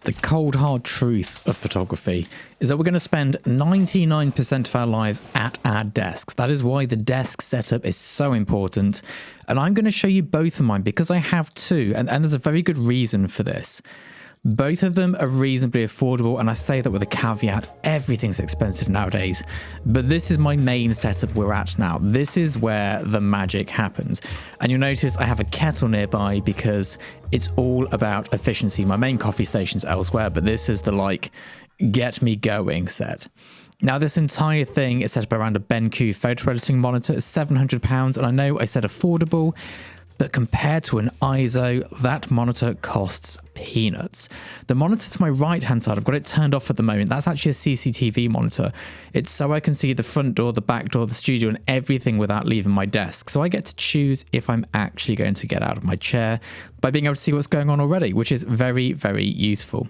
The cold hard truth of photography is that we're going to spend 99% of our lives at our desks. That is why the desk setup is so important. And I'm going to show you both of mine because I have two, and there's a very good reason for this. Both of them are reasonably affordable, and I say that with a caveat, everything's expensive nowadays. But this is my main setup we're at now. This is where the magic happens. And you'll notice I have a kettle nearby because it's all about efficiency. My main coffee station's elsewhere, but this is the get me going set. Now, this entire thing is set up around a BenQ photo editing monitor. It's £700, and I know I said affordable, but compared to an ISO, that monitor costs peanuts. The monitor to my right-hand side, I've got it turned off at the moment. That's actually a CCTV monitor. It's so I can see the front door, the back door, the studio, and everything without leaving my desk. So I get to choose if I'm actually going to get out of my chair by being able to see what's going on already, which is very, very useful.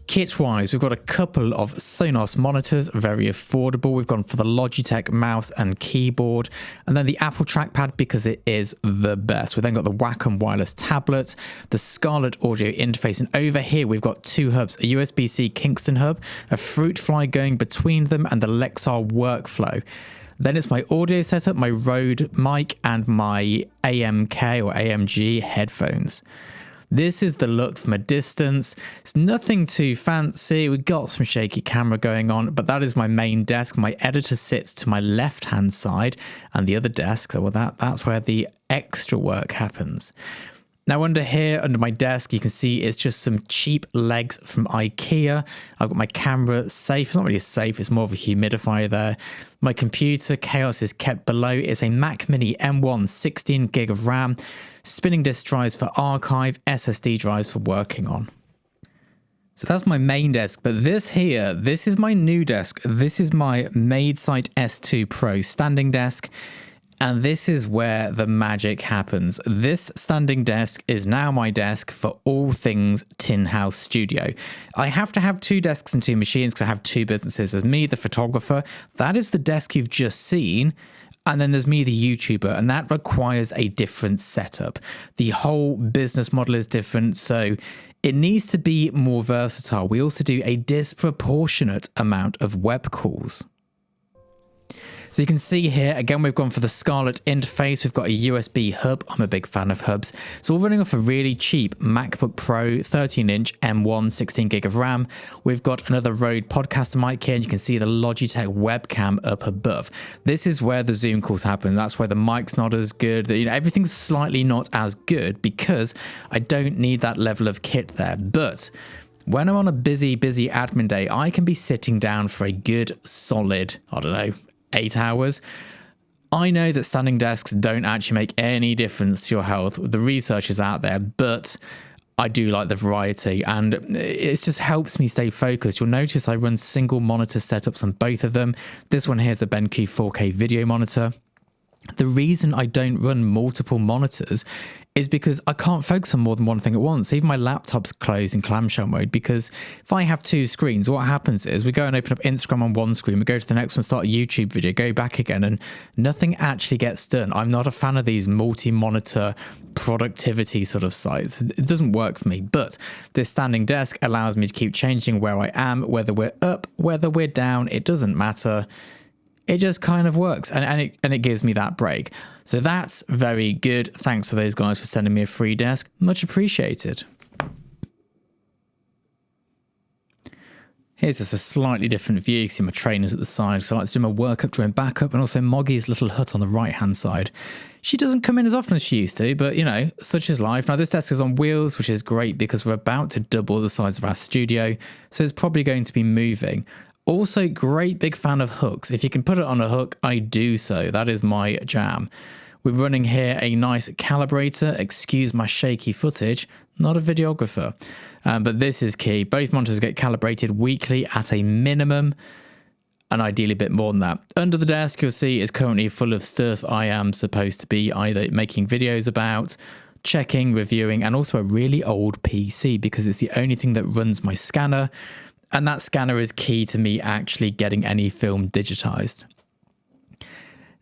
Kit-wise, we've got a couple of Sonos monitors, very affordable. We've gone for the Logitech mouse and keyboard, and then the Apple trackpad because it is the best. We've then got the Wacom wireless tablet, the Scarlett audio interface, and over here we've got two hubs, a USB-C Kingston hub, a Fruitfly going between them, and the Lexar workflow. Then it's my audio setup, my Rode mic, and my AMK or AMG headphones. This is the look from a distance. It's nothing too fancy. We've got some shaky camera going on, but that is my main desk. My editor sits to my left-hand side, and the other desk, well, that's where the extra work happens. Now under here, under my desk, you can see it's just some cheap legs from IKEA. I've got my camera safe. It's not really safe, it's more of a humidifier there. My computer, Chaos, is kept below. It's a Mac Mini M1, 16 gig of RAM, spinning disk drives for archive, SSD drives for working on. So that's my main desk, but this is my new desk. This is my MadeSight S2 Pro standing desk. And this is where the magic happens. This standing desk is now my desk for all things Tin House Studio. I have to have two desks and two machines because I have two businesses. There's me, the photographer. That is the desk you've just seen. And then there's me, the YouTuber, and that requires a different setup. The whole business model is different, so it needs to be more versatile. We also do a disproportionate amount of web calls. So you can see here, again, we've gone for the Scarlett interface. We've got a USB hub. I'm a big fan of hubs. It's all running off a really cheap MacBook Pro 13-inch M1, 16 gig of RAM. We've got another Rode podcaster mic here, and you can see the Logitech webcam up above. This is where the Zoom calls happen. That's where the mic's not as good. Everything's slightly not as good because I don't need that level of kit there. But when I'm on a busy admin day, I can be sitting down for a good solid, 8 hours. I know that standing desks don't actually make any difference to your health. The research is out there, but I do like the variety, and it just helps me stay focused. You'll notice I run single monitor setups on both of them. This one here is a BenQ 4K video monitor. The reason I don't run multiple monitors is because I can't focus on more than one thing at once. Even my laptop's closed in clamshell mode because if I have two screens, what happens is we go and open up Instagram on one screen, we go to the next one, start a YouTube video, go back again, and nothing actually gets done. I'm not a fan of these multi-monitor productivity sort of sites. It doesn't work for me, but this standing desk allows me to keep changing where I am, whether we're up, whether we're down, it doesn't matter. It just kind of works, and it gives me that break. So that's very good. Thanks to those guys for sending me a free desk. Much appreciated. Here's just a slightly different view. You can see my trainers at the side. So I like to do my workup during backup, and also Moggy's little hut on the right-hand side. She doesn't come in as often as she used to, but, such is life. Now, this desk is on wheels, which is great because we're about to double the size of our studio, so it's probably going to be moving. Also, great big fan of hooks. If you can put it on a hook, I do so. That is my jam. We're running here a nice calibrator. Excuse my shaky footage. Not a videographer. But this is key. Both monitors get calibrated weekly at a minimum, and ideally a bit more than that. Under the desk, you'll see, is currently full of stuff I am supposed to be either making videos about, checking, reviewing, and also a really old PC because it's the only thing that runs my scanner. And that scanner is key to me actually getting any film digitized.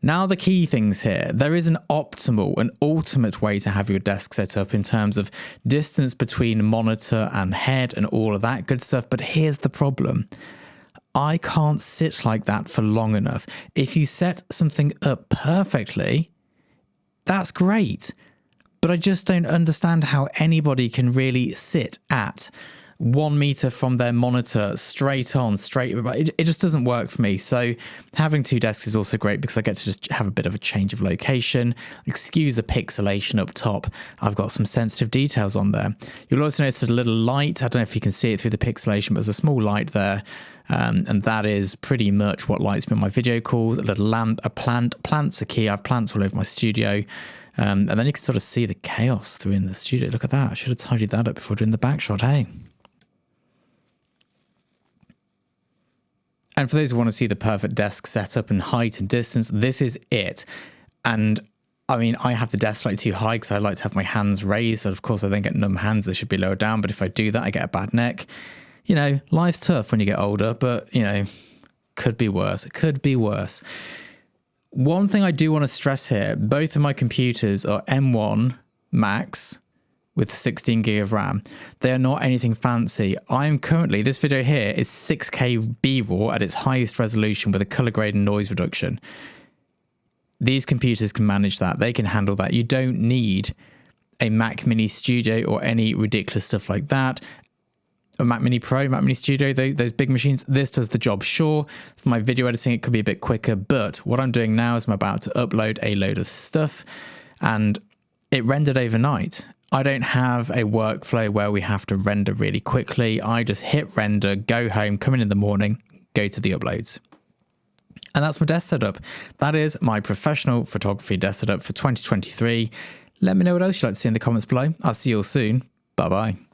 Now the key things here, there is an optimal, an ultimate way to have your desk set up in terms of distance between monitor and head and all of that good stuff. But here's the problem. I can't sit like that for long enough. If you set something up perfectly, that's great. But I just don't understand how anybody can really sit at 1 meter from their monitor straight on, it just doesn't work for me. So having 2 desks is also great because I get to just have a bit of a change of location. Excuse the pixelation up top. I've got some sensitive details on there. You'll also notice a little light. I don't know if you can see it through the pixelation, but there's a small light there. And that is pretty much what lights me on my video calls. A little lamp, a plant. Plants are key. I have plants all over my studio. And then you can sort of see the chaos through in the studio. Look at that. I should have tidied that up before doing the back shot, hey? And for those who want to see the perfect desk setup and height and distance, this is it. And I mean, I have the desk slightly too high because I like to have my hands raised. But of course, I then get numb hands. They should be lower down. But if I do that, I get a bad neck. You know, life's tough when you get older, but, you know, could be worse. It could be worse. One thing I do want to stress here, both of my computers are M1 Max with 16 gig of RAM. They are not anything fancy. I am currently, this video here is 6K B-RAW at its highest resolution with a color grade and noise reduction. These computers can manage that. They can handle that. You don't need a Mac Mini Studio or any ridiculous stuff like that. A Mac Mini Pro, Mac Mini Studio, those big machines, this does the job. Sure, for my video editing, it could be a bit quicker, but what I'm doing now is I'm about to upload a load of stuff and it rendered overnight. I don't have a workflow where we have to render really quickly. I just hit render, go home, come in the morning, go to the uploads. And that's my desk setup. That is my professional photography desk setup for 2023. Let me know what else you'd like to see in the comments below. I'll see you all soon. Bye-bye.